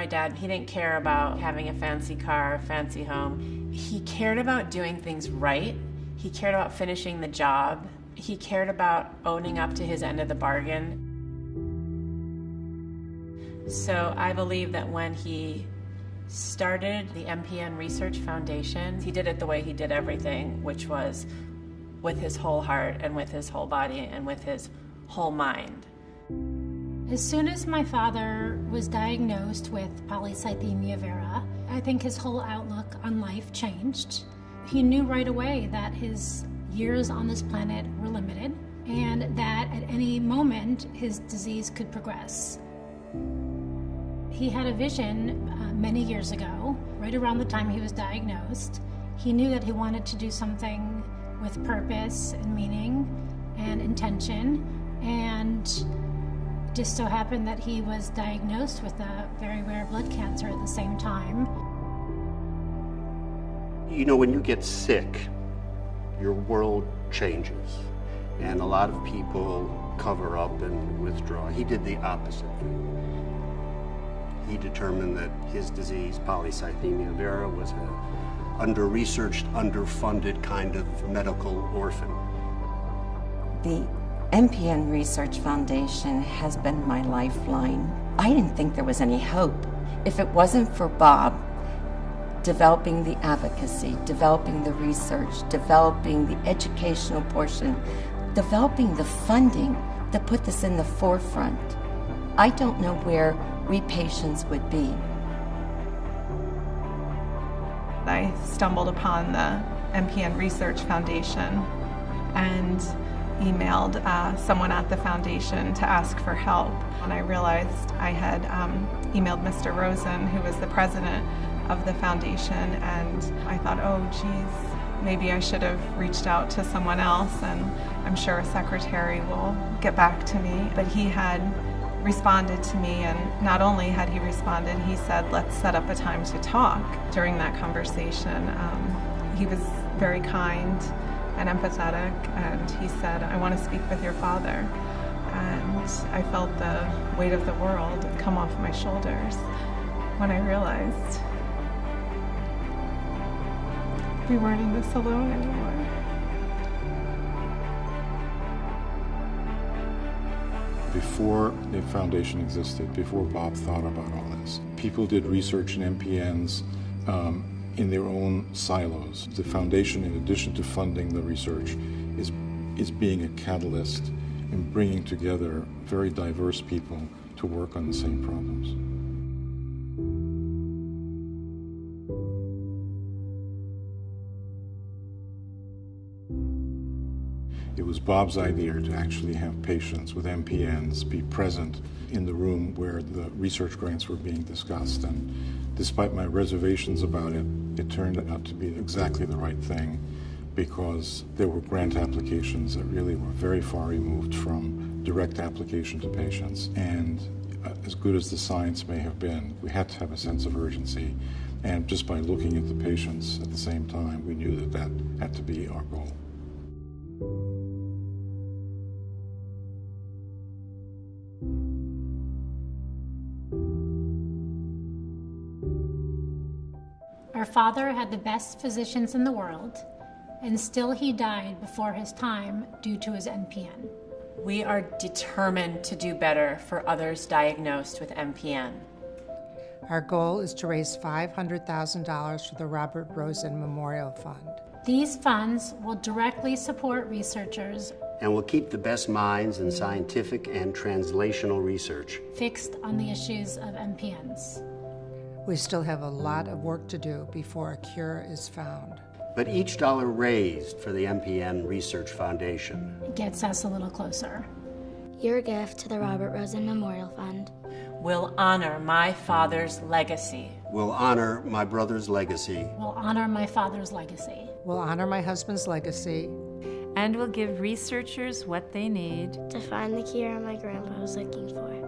My dad, he didn't care about having a fancy car, a fancy home. He cared about doing things right. He cared about finishing the job. He cared about owning up to his end of the bargain. So I believe that when he started the MPN Research Foundation, he did it the way he did everything, which was with his whole heart and with his whole body and with his whole mind. As soon as my father was diagnosed with polycythemia vera, I think his whole outlook on life changed. He knew right away that his years on this planet were limited and that at any moment his disease could progress. He had a vision many years ago, right around the time he was diagnosed. He knew that he wanted to do something with purpose and meaning and intention, and just so happened that he was diagnosed with a very rare blood cancer at the same time. You know, when you get sick, your world changes, and a lot of people cover up and withdraw. He did the opposite. He determined that his disease, polycythemia vera, was an under-researched, underfunded kind of medical orphan. The MPN Research Foundation has been my lifeline. I didn't think there was any hope. If it wasn't for Bob developing the advocacy, developing the research, developing the educational portion, developing the funding that put this in the forefront, I don't know where we patients would be. I stumbled upon the MPN Research Foundation and emailed someone at the foundation to ask for help. And I realized I had emailed Mr. Rosen, who was the president of the foundation, and I thought, oh geez, maybe I should have reached out to someone else, and I'm sure a secretary will get back to me. But he had responded to me, and not only had he responded, he said, let's set up a time to talk. During that conversation, he was very kind and empathetic, and he said, I want to speak with your father. And I felt the weight of the world come off my shoulders when I realized we weren't in this alone anymore. Before the foundation existed, before Bob thought about all this, people did research in MPNs in their own silos. The foundation, in addition to funding the research, is being a catalyst in bringing together very diverse people to work on the same problems. It was Bob's idea to actually have patients with MPNs be present in the room where the research grants were being discussed. And despite my reservations about it, it turned out to be exactly the right thing, because there were grant applications that really were very far removed from direct application to patients. And as good as the science may have been, we had to have a sense of urgency. And just by looking at the patients at the same time, we knew that that had to be our goal. Our father had the best physicians in the world, and still he died before his time due to his MPN. We are determined to do better for others diagnosed with MPN. Our goal is to raise $500,000 for the Robert Rosen Memorial Fund. These funds will directly support researchers And will keep the best minds in scientific and translational research fixed on the issues of MPNs. We still have a lot of work to do before a cure is found. But each dollar raised for the MPN Research Foundation It gets us a little closer. Your gift to the Robert Rosen Memorial Fund Will honor my father's legacy. will honor my brother's legacy, Will honor my father's legacy. We'll honor my husband's legacy. And will give researchers what they need to find the cure my grandpa was looking for.